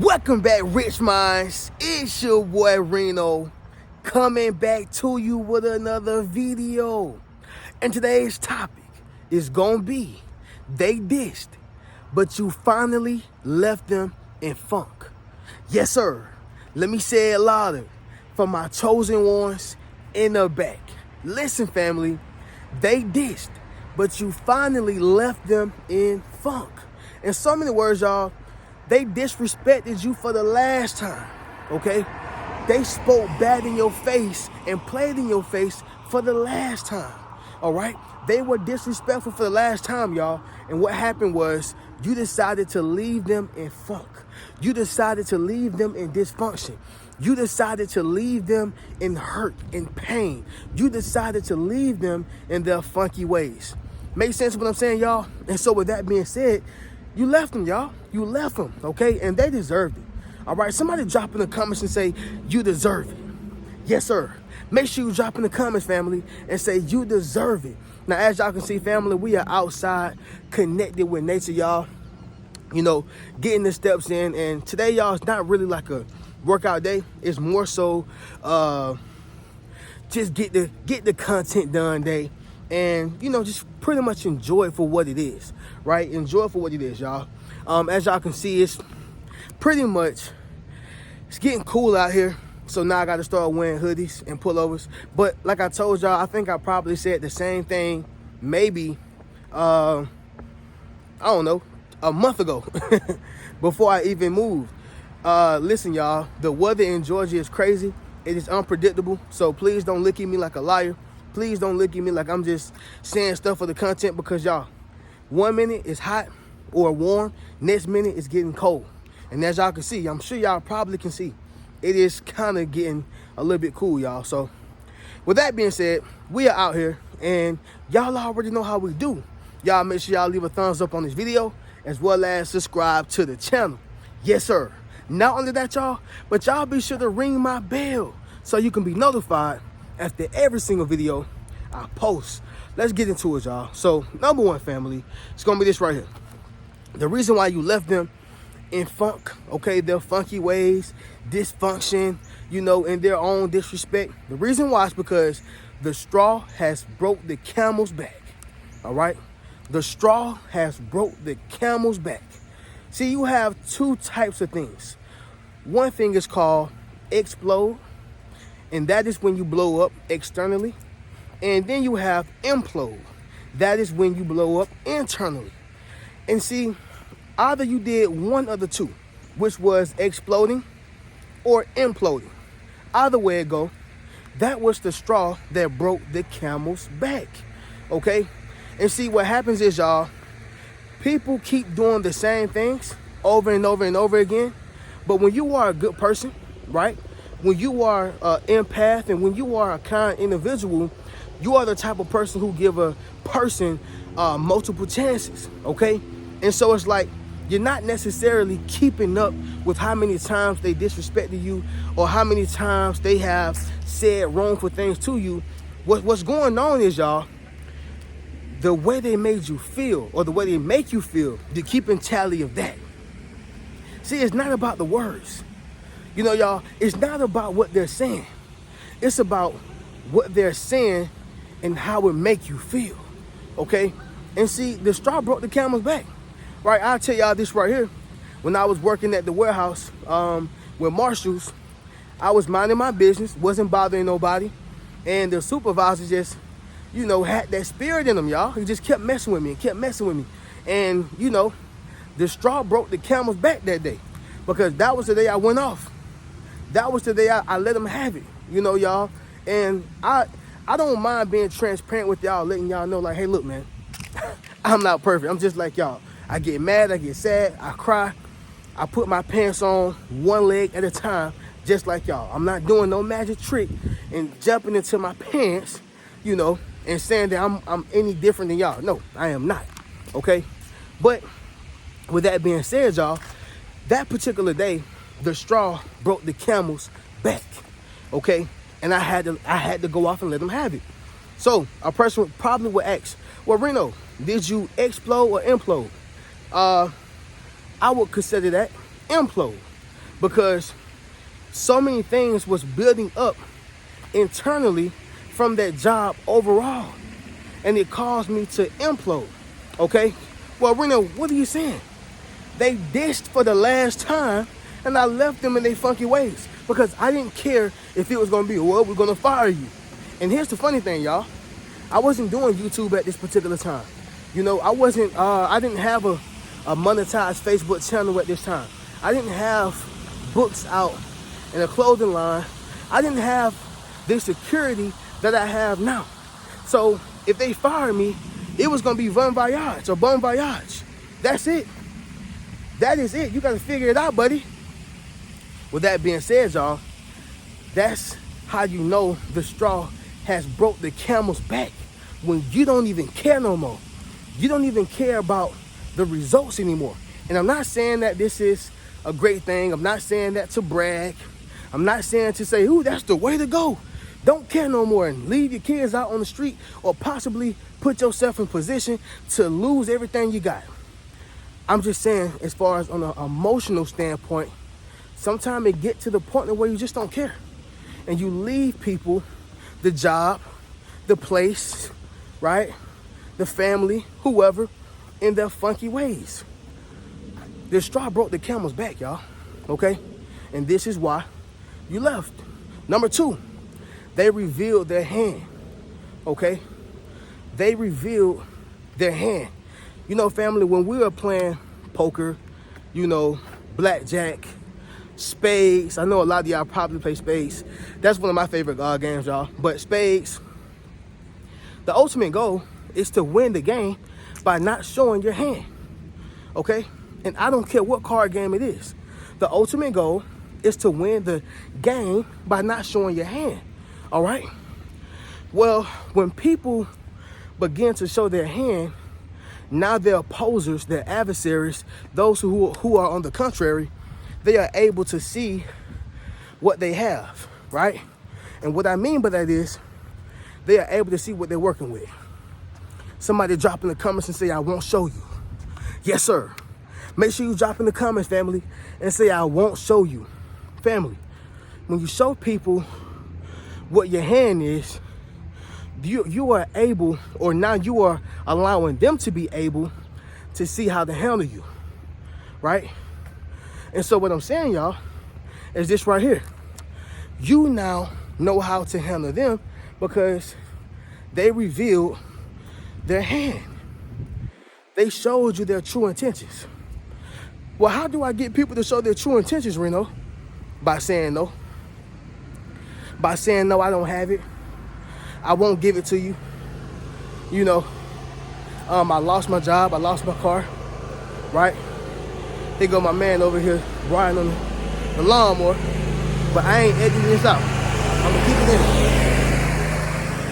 Welcome back, Rich Minds. It's your boy Reno coming back to you with another video. And today's topic is gonna be they dissed, but you finally left them in funk. Yes, sir. Let me say it louder for my chosen ones in the back. Listen, family, they dissed, but you finally left them in funk. In so many words, y'all, they disrespected you for the last time, okay? They spoke bad in your face and played in your face for the last time, all right? They were disrespectful for the last time, y'all. And what happened was you decided to leave them in funk. You decided to leave them in dysfunction. You decided to leave them in hurt, in pain. You decided to leave them in their funky ways. Make sense what I'm saying, y'all? And so with that being said, you left them, y'all. You left them, okay? And they deserved it, all right? Somebody drop in the comments and say, you deserve it. Yes, sir. Make sure you drop in the comments, family, and say, you deserve it. Now, as y'all can see, family, we are outside connected with nature, y'all. You know, getting the steps in. And today, y'all, it's not really like a workout day. It's more so just get the content done day. And, you know, just pretty much enjoy it for what it is, right? Enjoy it for what it is, y'all. As y'all can see, it's pretty much, it's getting cool out here. So now I got to start wearing hoodies and pullovers. But like I told y'all, I think I probably said the same thing maybe, I don't know, a month ago before I even moved. Listen, y'all, the weather in Georgia is crazy. It is unpredictable. So please don't look at me like a liar. Please don't look at me like I'm just saying stuff for the content, because y'all, 1 minute is hot or warm, next minute is getting cold. And as y'all can see, I'm sure y'all probably can see, it is kind of getting a little bit cool, y'all. So with that being said, we are out here and y'all already know how we do. Y'all make sure y'all leave a thumbs up on this video as well as subscribe to the channel. Yes, sir. Not only that, y'all, but y'all be sure to ring my bell so you can be notified after every single video I post. Let's get into it, y'all. So number one, family, it's gonna be this right here. The reason why you left them in funk, okay, their funky ways, dysfunction, you know, in their own disrespect. The reason why is because the straw has broke the camel's back, all right? The straw has broke the camel's back. See, you have two types of things. One thing is called explode, and that is when you blow up externally. And then you have implode. That is when you blow up internally. And see, either you did one of the two, which was exploding or imploding. Either way it go, that was the straw that broke the camel's back, okay? And see, what happens is, y'all, people keep doing the same things over and over and over again. But when you are a good person, right? When you are an empath and when you are a kind individual, you are the type of person who give a person multiple chances, okay? And so it's like, you're not necessarily keeping up with how many times they disrespected you or how many times they have said wrongful things to you. What's going on is, y'all, the way they made you feel or the way they make you feel, you're keeping tally of that. See, it's not about the words. You know, y'all, it's not about what they're saying. It's about what they're saying and how it make you feel, okay? And see, the straw broke the camel's back, right? I'll tell y'all this right here. When I was working at the warehouse with Marshalls, I was minding my business, wasn't bothering nobody, and the supervisor just, you know, had that spirit in him, y'all. He just kept messing with me and kept messing with me. And, you know, the straw broke the camel's back that day, because that was the day I went off. That was the day I let him have it, you know, y'all. And I don't mind being transparent with y'all, letting y'all know, like, hey, look, man, I'm not perfect. I'm just like y'all. I get mad, I get sad, I cry. I put my pants on one leg at a time, just like y'all. I'm not doing no magic trick and jumping into my pants, you know, and saying that I'm any different than y'all. No, I am not, okay? But with that being said, y'all, that particular day, the straw broke the camel's back, okay? And I had to go off and let them have it. So a person probably would ask, well, Reno, did you explode or implode? I would consider that implode. because so many things was building up internally from that job overall, and it caused me to implode. Okay, well, Reno, what are you saying? They dissed for the last time, and I left them in their funky ways because I didn't care if it was gonna be, well, we're gonna fire you. And here's the funny thing, y'all. I wasn't doing YouTube at this particular time. You know, I didn't have a monetized Facebook channel at this time. I didn't have books out and a clothing line. I didn't have the security that I have now. So if they fired me, it was gonna be bon voyage or bon voyage. That's it. That is it. You gotta figure it out, buddy. With that being said, y'all, that's how you know the straw has broke the camel's back, when you don't even care no more. You don't even care about the results anymore. And I'm not saying that this is a great thing. I'm not saying that to brag. I'm not saying to say, ooh, that's the way to go. Don't care no more and leave your kids out on the street, or possibly put yourself in position to lose everything you got. I'm just saying, as far as on an emotional standpoint, sometimes it get to the point where you just don't care. And you leave people, the job, the place, right? The family, whoever, in their funky ways. The straw broke the camel's back, y'all. Okay? And this is why you left. Number two, they revealed their hand. Okay? They revealed their hand. You know, family, when we were playing poker, you know, blackjack, spades. I know a lot of y'all probably play spades. That's one of my favorite games, y'all. But spades, the ultimate goal is to win the game by not showing your hand. Okay? And I don't care what card game it is. The ultimate goal is to win the game by not showing your hand. All right? Well, when people begin to show their hand, now their opposers, their adversaries, those who are on the contrary, they are able to see what they have, right? And what I mean by that is they are able to see what they're working with. Somebody drop in the comments and say, I won't show you. Yes, sir. Make sure you drop in the comments, family, and say, I won't show you. Family, when you show people what your hand is, you are able, or now you are allowing them to be able to see how to handle you, right? And so what I'm saying, y'all, is this right here. You now know how to handle them because they revealed their hand. They showed you their true intentions. Well, how do I get people to show their true intentions, Reno? By saying no. By saying, no, I don't have it. I won't give it to you. You know, I lost my job. I lost my car, right? They go my man over here riding on the lawnmower, but I ain't editing this out. I'm gonna keep it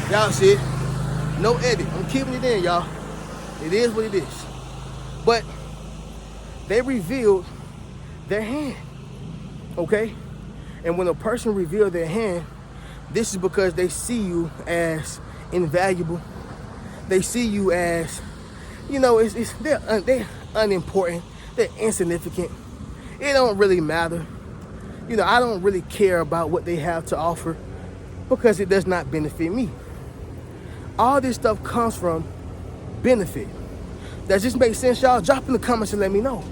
in. Y'all see it? No edit. I'm keeping it in, y'all. It is what it is. But they revealed their hand, okay? And when a person reveals their hand, this is because they see you as invaluable. They see you as, you know, they're unimportant. They're insignificant. It don't really matter. You know, I don't really care about what they have to offer because it does not benefit me. All this stuff comes from benefit. Does this make sense, y'all? Drop in the comments and let me know,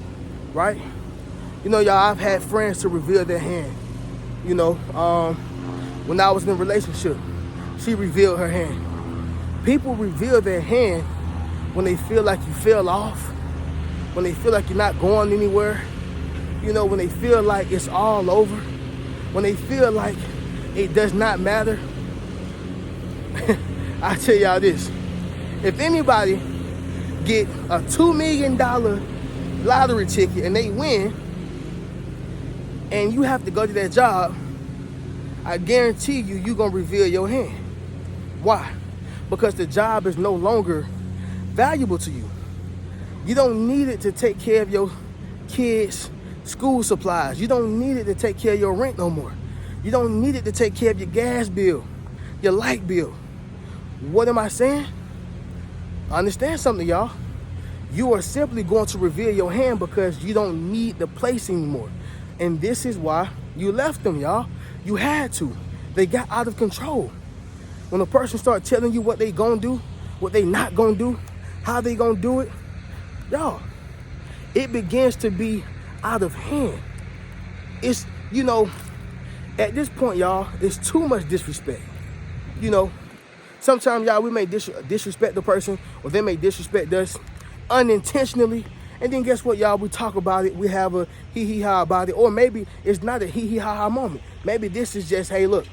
right? You know, y'all, I've had friends to reveal their hand. You know, when I was in a relationship, she revealed her hand. People reveal their hand when they feel like you fell off, when they feel like you're not going anywhere, you know, when they feel like it's all over, when they feel like it does not matter. I tell y'all this, if anybody get a $2 million lottery ticket and they win, and you have to go to that job, I guarantee you, you're gonna reveal your hand. Why? Because the job is no longer valuable to you. You don't need it to take care of your kids' school supplies. You don't need it to take care of your rent no more. You don't need it to take care of your gas bill, your light bill. What am I saying? Understand something, y'all. You are simply going to reveal your hand because you don't need the place anymore. And this is why you left them, y'all. You had to. They got out of control. When a person starts telling you what they gonna do, what they not gonna do, how they gonna do it, y'all, it begins to be out of hand. It's, at this point, y'all, it's too much disrespect. Sometimes, y'all, we may disrespect the person, or they may disrespect us unintentionally. And then guess what, y'all? We talk about it. We have a hee-hee-ha about it. Or maybe it's not a hee-hee-ha-ha moment. Maybe this is just, hey, look,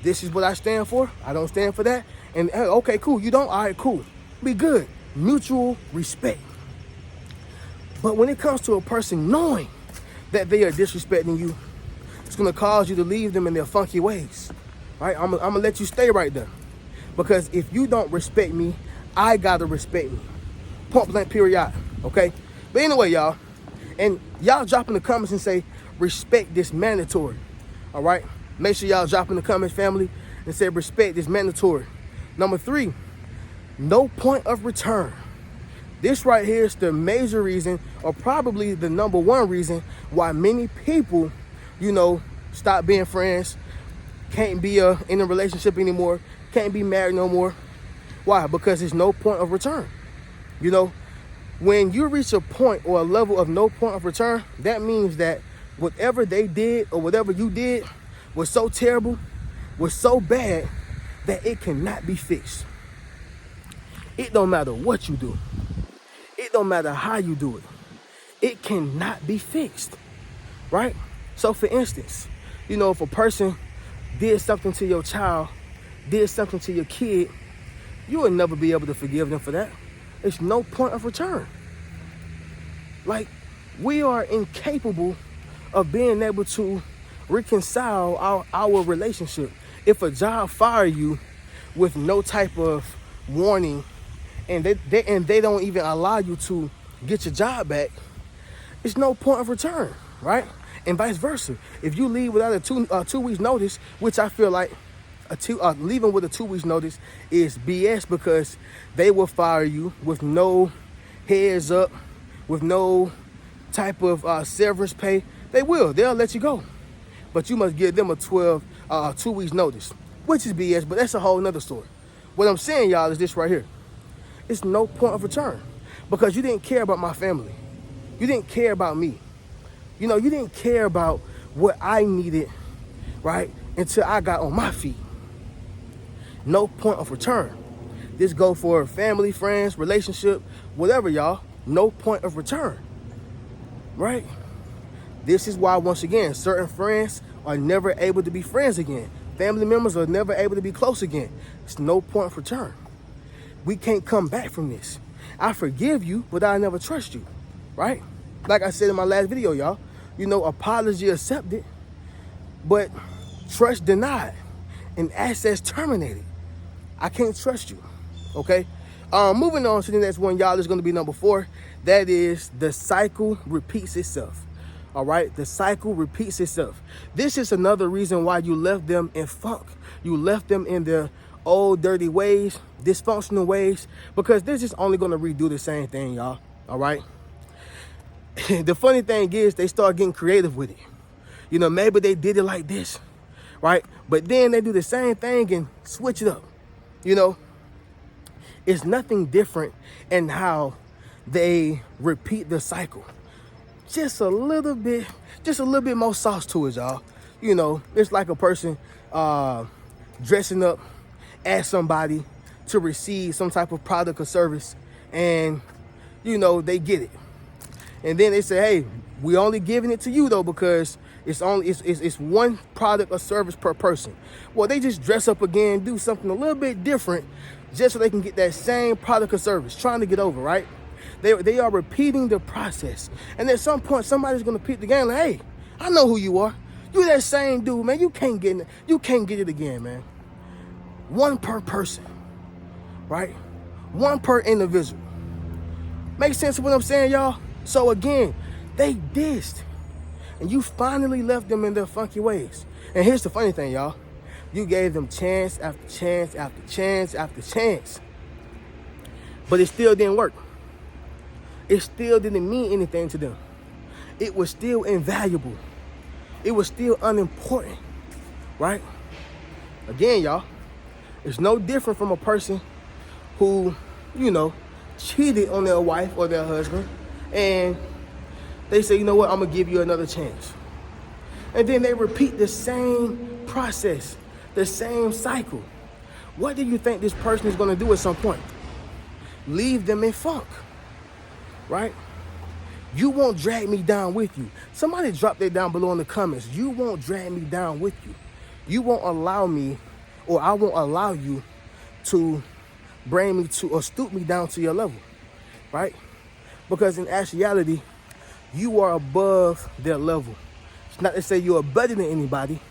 this is what I stand for. I don't stand for that. And, hey, okay, cool. You don't? All right, cool. Be good. Mutual respect. But when it comes to a person knowing that they are disrespecting you, it's going to cause you to leave them in their funky ways. Right? I'm going to let you stay right there. Because if you don't respect me, I got to respect me. Point blank, period. Okay? But anyway, y'all, and y'all drop in the comments and say, respect is mandatory. All right? Make sure y'all drop in the comments, family, and say respect is mandatory. Number 3, no point of return. This right here is the major reason, or probably the number 1 reason why many people, stop being friends, can't be in a relationship anymore, can't be married no more. Why? Because there's no point of return. When you reach a point or a level of no point of return, that means that whatever they did or whatever you did was so terrible, was so bad, that it cannot be fixed. It don't matter what you do. It don't matter how you do it. It cannot be fixed, right? So for instance, if a person did something to your child, did something to your kid, you will never be able to forgive them for that. It's no point of return. Like, we are incapable of being able to reconcile our relationship. If a job fire you with no type of warning, and they don't even allow you to get your job back, it's no point of return, right? And vice versa. If you leave without a 2 weeks notice, which I feel like leaving with a 2 weeks notice is BS, because they will fire you with no heads up, with no type of severance pay. They'll let you go, but you must give them a 2 weeks notice, which is BS, but that's a whole nother story. What I'm saying, y'all, is this right here. It's no point of return, because you didn't care about my family. You didn't care about me. You didn't care about what I needed, right, until I got on my feet. No point of return. This go for family, friends, relationship, whatever, y'all. No point of return, right? This is why, once again, certain friends are never able to be friends again. Family members are never able to be close again. It's no point of return. We can't come back from this. I forgive you, but I never trust you, right? Like I said in my last video, y'all, apology accepted, but trust denied and access terminated. I can't trust you, okay? Moving on to the next one, y'all, is going to be number 4. That is, the cycle repeats itself, all right? The cycle repeats itself. This is another reason why you left them in funk. You left them in their old dirty ways, dysfunctional ways, because this is only going to redo the same thing, y'all, all right? The funny thing is, they start getting creative with it. Maybe they did it like this, right? But then they do the same thing and switch it up. It's nothing different in how they repeat the cycle. Just a little bit more sauce to it, y'all. It's like a person dressing up as somebody to receive some type of product or service, and they get it. And then they say, hey, we only giving it to you though, because it's one product or service per person. Well, they just dress up again, do something a little bit different, just so they can get that same product or service, trying to get over, right? They are repeating the process. And at some point, somebody's gonna peep the game like, hey, I know who you are. You that same dude, man. You can't get it again, man. One per person, right? One per individual. Make sense of what I'm saying, y'all? So again, they dissed, and you finally left them in their funky ways. And here's the funny thing, y'all. You gave them chance after chance after chance after chance, but it still didn't work. It still didn't mean anything to them. It was still invaluable. it was still unimportant, right? Again, y'all, it's no different from a person who, cheated on their wife or their husband, and they say, you know what, I'm gonna give you another chance. And then they repeat the same process, the same cycle. What do you think this person is gonna do at some point? Leave them in funk, right? You won't drag me down with you. Somebody drop that down below in the comments. You won't drag me down with you. You won't allow me, or I won't allow you to bring me to, or stoop me down to your level, right? Because in actuality, you are above their level. It's not to say you're better than anybody,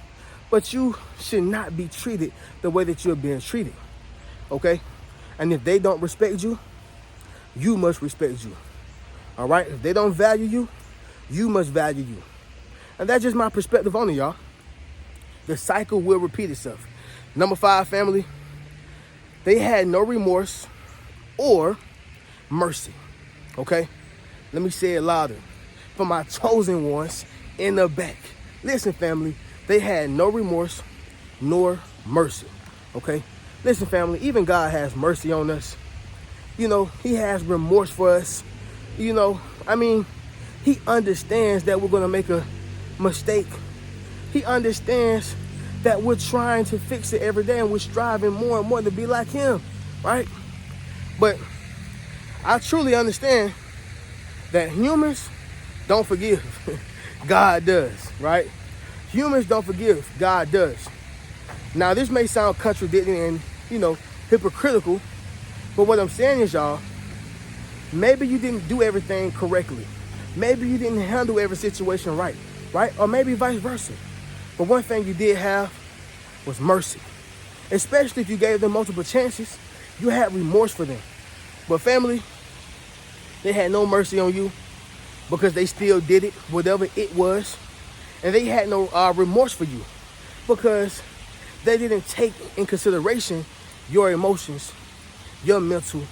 but you should not be treated the way that you're being treated, okay? And if they don't respect you, you must respect you, all right? If they don't value you, you must value you. And that's just my perspective on it, y'all. The cycle will repeat itself. Number 5, family, they had no remorse or mercy, okay? Let me say it louder. For my chosen ones in the back. Listen, family, they had no remorse nor mercy, okay? Listen, family, even God has mercy on us. He has remorse for us. He understands that we're going to make a mistake. He understands that we're trying to fix it every day and we're striving more and more to be like him, right? But I truly understand that humans don't forgive. God does, right? Humans don't forgive. God does. Now, this may sound contradicting and, hypocritical, but what I'm saying is, y'all, maybe you didn't do everything correctly. Maybe you didn't handle every situation right? Or maybe vice versa. But one thing you did have was mercy. Especially if you gave them multiple chances, you had remorse for them. But family, they had no mercy on you because they still did it, whatever it was. And they had no remorse for you because they didn't take in consideration your emotions, your mental,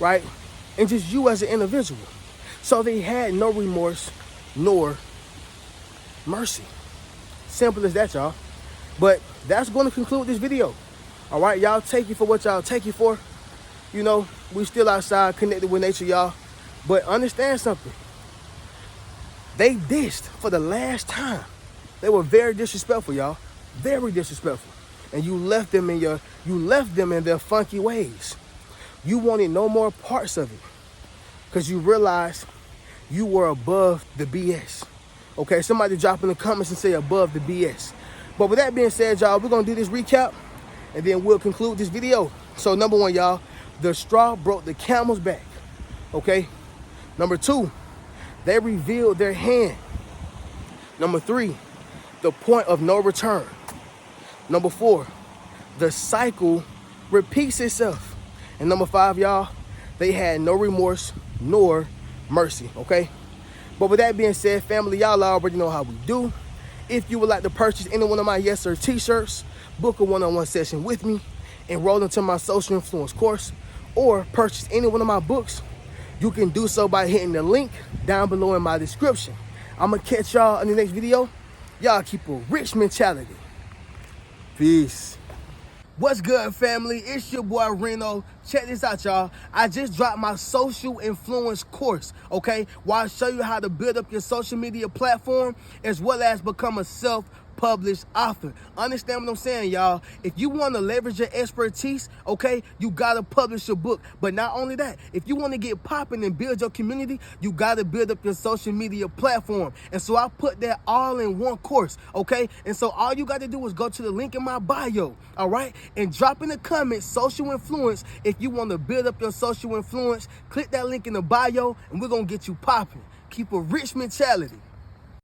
right? And just you as an individual. So they had no remorse nor mercy. Simple as that, y'all. But that's going to conclude this video. All right, y'all take it for what y'all take it for. We still outside connected with nature, y'all. But understand something. They dissed for the last time. They were very disrespectful, y'all. Very disrespectful. And you left them in their funky ways. You wanted no more parts of it because you realized you were above the BS. Okay, somebody drop in the comments and say above the BS. But with that being said, y'all, we're going to do this recap and then we'll conclude this video. So number 1, y'all, the straw broke the camel's back. Okay. Number 2, they revealed their hand. Number 3, the point of no return. Number 4, the cycle repeats itself. And number 5, y'all, they had no remorse nor mercy, okay? But with that being said, family, y'all already know how we do. If you would like to purchase any one of my Yes Sir t-shirts, book a one-on-one session with me, enroll into my social influence course, or purchase any one of my books, you can do so by hitting the link down below in my description. I'm going to catch y'all in the next video. Y'all keep a rich mentality. Peace. What's good, family? It's your boy Reno. Check this out, y'all. I just dropped my social influence course, okay? Where I show you how to build up your social media platform as well as become a self-published author. Understand what I'm saying, y'all? If you want to leverage your expertise, okay, you got to publish your book. But not only that, if you want to get popping and build your community, you got to build up your social media platform. And so I put that all in one course, okay? And so all you got to do is go to the link in my bio, all right? And drop in the comments, social influence. If you want to build up your social influence, click that link in the bio and we're going to get you popping. Keep a rich mentality.